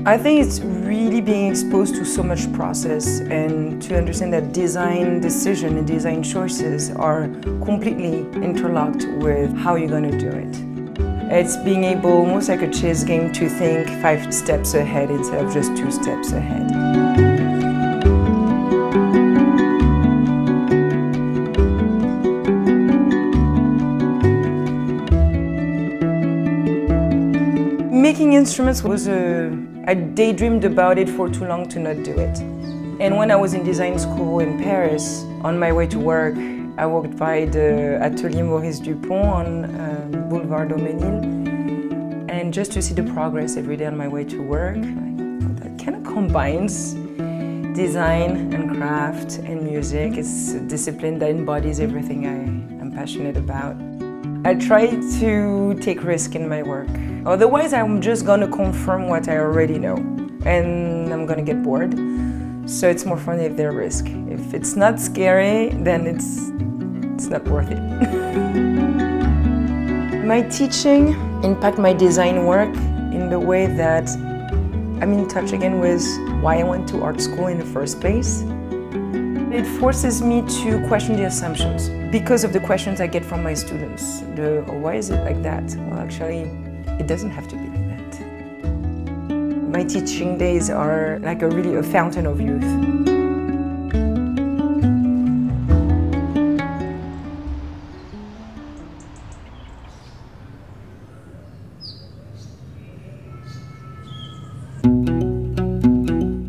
I think it's really being exposed to so much process and to understand that design decision and design choices are completely interlocked with how you're going to do it. It's being able, almost like a chess game, to think 5 steps ahead instead of just 2 steps ahead. Making instruments was I daydreamed about it for too long to not do it. And when I was in design school in Paris, on my way to work, I walked by the Atelier Maurice Dupont on Boulevard Daumesnil. And just to see the progress every day on my way to work, that kind of combines design and craft and music. It's a discipline that embodies everything I'm passionate about. I try to take risk in my work. Otherwise, I'm just gonna confirm what I already know, and I'm gonna get bored. So it's more fun if there's risk. If it's not scary, then it's not worth it. My teaching impacts my design work in the way that I'm in touch again with why I went to art school in the first place. It forces me to question the assumptions because of the questions I get from my students. Why is it like that? Well, actually, it doesn't have to be like that. My teaching days are like really a fountain of youth.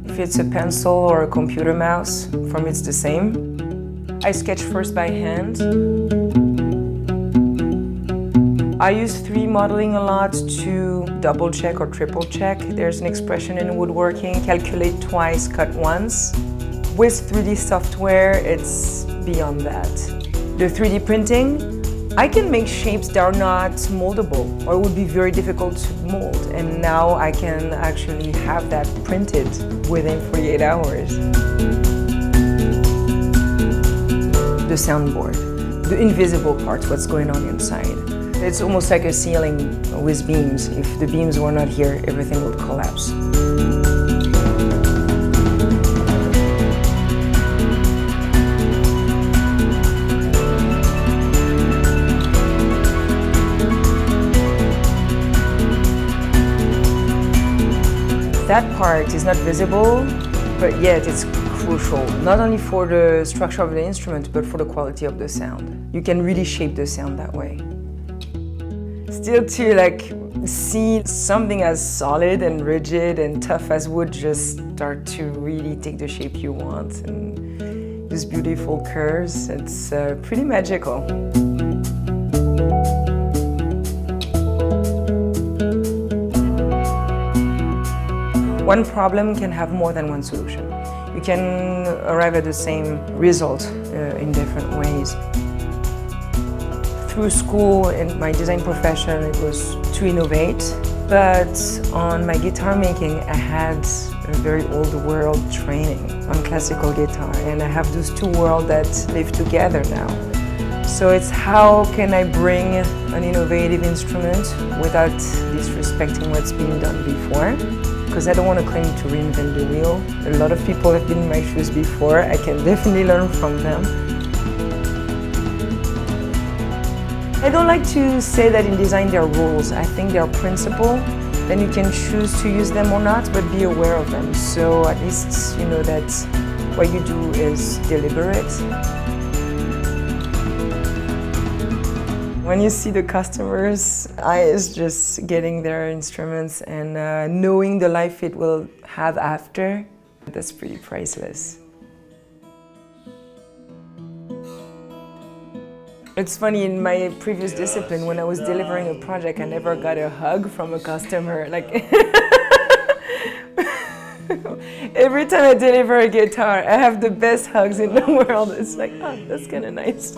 If it's a pencil or a computer mouse, for me it's the same. I sketch first by hand. I use 3D modeling a lot to double check or triple check. There's an expression in woodworking, calculate twice, cut once. With 3D software, it's beyond that. The 3D printing, I can make shapes that are not moldable or it would be very difficult to mold. And now I can actually have that printed within 48 hours. The soundboard, the invisible part, what's going on inside. It's almost like a ceiling with beams. If the beams were not here, everything would collapse. That part is not visible, but yet it's crucial, not only for the structure of the instrument, but for the quality of the sound. You can really shape the sound that way. Still to see something as solid and rigid and tough as wood just start to really take the shape you want and these beautiful curves, it's pretty magical. One problem can have more than one solution. You can arrive at the same result in different ways. Through school and my design profession, it was to innovate. But on my guitar making, I had a very old world training on classical guitar. And I have those two worlds that live together now. So it's how can I bring an innovative instrument without disrespecting what's been done before? Because I don't want to claim to reinvent the wheel. A lot of people have been in my shoes before. I can definitely learn from them. I don't like to say that in design there are rules. I think there are principles. Then you can choose to use them or not, but be aware of them. So at least you know that what you do is deliberate. When you see the customers' eyes just getting their instruments and knowing the life it will have after, that's pretty priceless. It's funny, in my previous discipline, when I was delivering a project, I never got a hug from a customer. Every time I deliver a guitar, I have the best hugs in the world. It's like, oh, that's kind of nice.